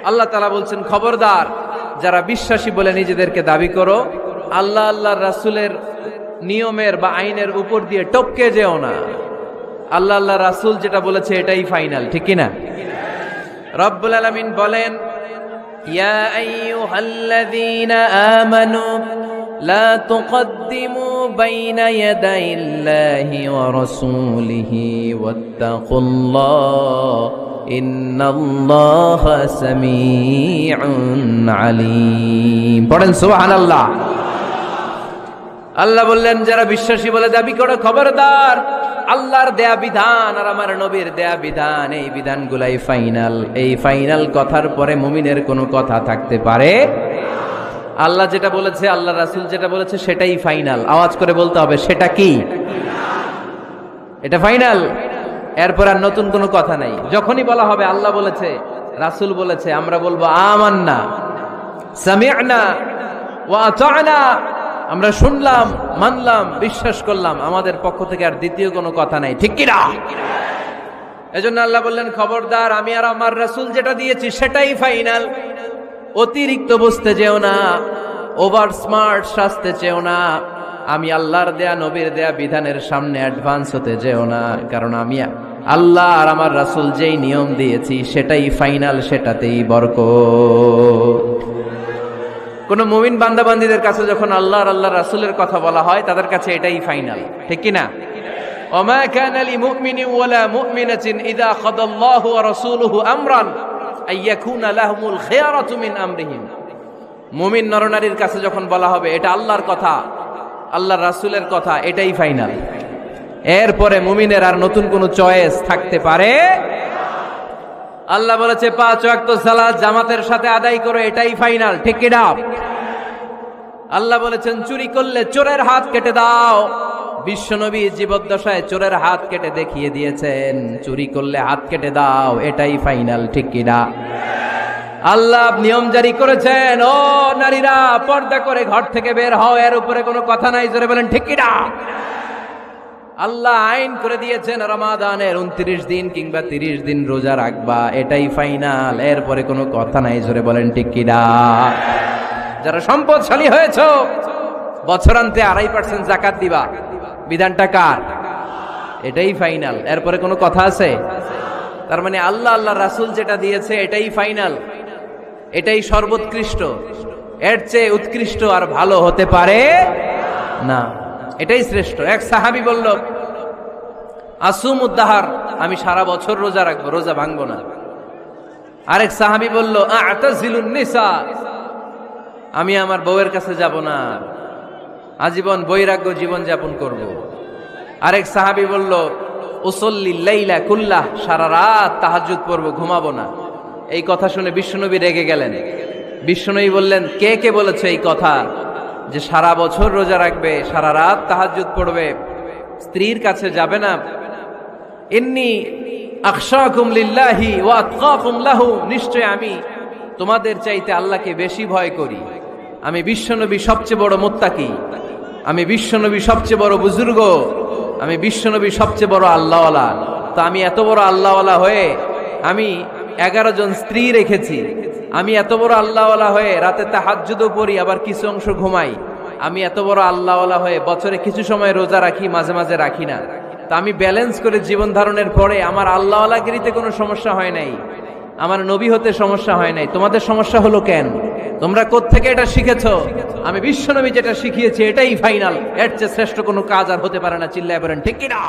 আল্লাহ তাআলা বলছেন, খবরদার যারা বিশ্বাসী বলে নিজেদেরকে দাবি করো, আল্লাহ আল্লাহর রাসূলের নিয়মের বা আইনের উপর দিয়ে টপকে যেও না। আল্লাহ আল্লাহ রাসূল যেটা বলেছে এটাই ফাইনাল, ঠিক কি না? রব্বুল আলামিন বলেন, ইয়া আইয়ুহাল্লাযীনা আমানু লা তুকদ্দিমু বাইনা ইয়াদাইল্লাহি ওয়া রাসূলিহি ওয়াত্তাকুল্লাহ ইন্নাল্লাহা সামিউন আলীম। পড়েন সুবহানাল্লাহ। আল্লাহ বললেন, যারা বিশ্বাসী বলে দাবি করো, খবরদার আল্লাহর দেয়া বিধান আর আমার নবীর দেয়া বিধান, এই বিধানগুলাই ফাইনাল। এই ফাইনাল কথার পরে মুমিনের কোনো কথা থাকতে পারে? আল্লাহ যেটা বলেছে, আল্লাহ রাসূল যেটা বলেছে সেটাই ফাইনাল। আওয়াজ করে বলতে হবে, সেটা কি? এটা ফাইনাল। এরপর আর নতুন কোনো কথা নাই। যখনই বলা হবে আল্লাহ বলেছে, রাসূল বলেছে, আমরা বলবো আমান্না সামি'না ওয়া আতা'না, আমরা শুনলাম, মানলাম, বিশ্বাস করলাম, আমাদের পক্ষ থেকে আর দ্বিতীয় কোনো কথা নাই, ঠিক কি না? এজন্য আল্লাহ বললেন, খবরদার আমি আর আমার রাসূল যেটা দিয়েছি সেটাই ফাইনাল। অতিরিক্ত বুঝতে যেও না, ওভার স্মার্ট সাজতে চেও না, আমি আল্লাহর দেয়া নবীর দেয়া বিধানের সামনে অ্যাডভান্স হতে যেও না, কারণ আমি আল্লাহ আর আমার রাসূল যেই নিয়ম দিয়েছি সেটাই ফাইনাল, সেটাতেই বরকত। কোন মুমিন বান্দাবান্দীদের কাছে যখন আল্লাহ আর আল্লাহর রাসূলের কথা বলা হয়, তাদের কাছে এটাই ফাইনাল, ঠিক কি না? ওমা কানা লিমুমিনিন ওয়ালা মুমিনাতিন ইযা খাদাল্লাহু ওয়া রাসূলুহু আমরান আইয়াকুনা লাহুমুল খিয়ারাতু মিন আমরিহিম। মুমিন নরনারীর কাছে যখন বলা হবে এটা আল্লাহর কথা, আল্লাহর রাসূলের কথা, এটাই ফাইনাল। এরপরে মুমিনের আর নতুন কোনো চয়েস থাকতে পারে? আল্লাহ বলেছে 5 ওয়াক্ত সালাত জামাতের সাথে আদায় করো, এটাই ফাইনাল, ঠিক কি না? আল্লাহ বলেছেন, চুরি করলে চোরের হাত কেটে দাও। বিশ্বনবী জীবদ্দশায় চোরের হাত কেটে দেখিয়ে দিয়েছেন, চুরি করলে হাত কেটে দাও, এটাই ফাইনাল, ঠিক কি না? আল্লাহ নিয়ম জারি করেছেন, ও নারীরা পর্দা করে ঘর থেকে বের হও, এর উপরে কোনো কথা নাই, জোরে বলেন ঠিক কি না? আল্লাহ আইন করে দিয়েছেন, রমাদানের 29 দিন কিংবা 30 দিন রোজা রাখবা, এটাই ফাইনাল, এরপরে কোনো কথা নাই, জোরে বলেন ঠিক কি না? যারা সম্পদশালী হয়েছো, বছরান্তে 2.5% যাকাত দিবা, বিধানটা কার? এটাই ফাইনাল, এরপরে কোনো কথা আছে? তার মানে আল্লাহ আল্লাহ রাসূল যেটা দিয়েছে এটাই ফাইনাল, এটাই সর্বোৎকৃষ্ট, এর চেয়ে উৎকৃষ্ট আর ভালো হতে পারে না, এটাই শ্রেষ্ঠ। এক সাহাবী বলল, আসুমুদ্দাহার, আমি সারা বছর রোজা রাখবো, রোজা ভাঙবো না। আরেক সাহাবী বলল, আ'তাজিলুন নিসা, আমি আমার বউয়ের কাছে যাব না, আজীবন বৈরাগ্য জীবন যাপন করব। আরেক সাহাবী বলল, উসল্লিল লাইলা কুল্লাহ, সারা রাত তাহাজ্জুদ পড়ব, ঘুমাবো না। এই কথা শুনে বিশ্বনবী রেগে গেলেন। বিশ্বনবী বললেন, কে কে বলেছে এই কথা যে সারা বছর রোজা রাখবে, সারা রাত তাহাজ্জুদ পড়বে, স্ত্রীর কাছে যাবে না? ইন্নী আখশাকুম লিল্লাহি ওয়া আতকাকুম লাহু, নিশ্চয় আমি তোমাদের চাইতে আল্লাহকে বেশি ভয় করি। আমি বিশ্বনবী সবচেয়ে বড় মুত্তাকি, আমি বিশ্বনবী সবচেয়ে বড় বুজুর্গ, আমি বিশ্বনবী সবচেয়ে বড় আল্লাহওয়ালা। তো আমি এত বড় আল্লাহওয়ালা হয়ে আমি 11 জন স্ত্রী রেখেছি, আমি এত বড় আল্লাহওয়ালা হয়ে রাতে তাহাজ্জুদও পড়ি, আবার কিছু অংশ ঘুমাই, আমি এত বড় আল্লাহওয়ালা হয়ে বছরে কিছু সময় রোজা রাখি, মাঝে মাঝে রাখি না। তা আমি ব্যালেন্স করে জীবন ধারণের পরে আমার আল্লাহওয়ালাগিরিতে কোনো সমস্যা হয় নাই, আমার নবী হতে সমস্যা হয় নাই। তোমাদের সমস্যা হলো কেন? তোমরা কোত্থেকে এটা শিখেছো? আমি বিশ্বনবী যেটা শিখিয়েছি এটাই ফাইনাল, এর চেয়ে শ্রেষ্ঠ কোনো কাজ আর হতে পারে না। চিল্লায় বলেন ঠিক কি না?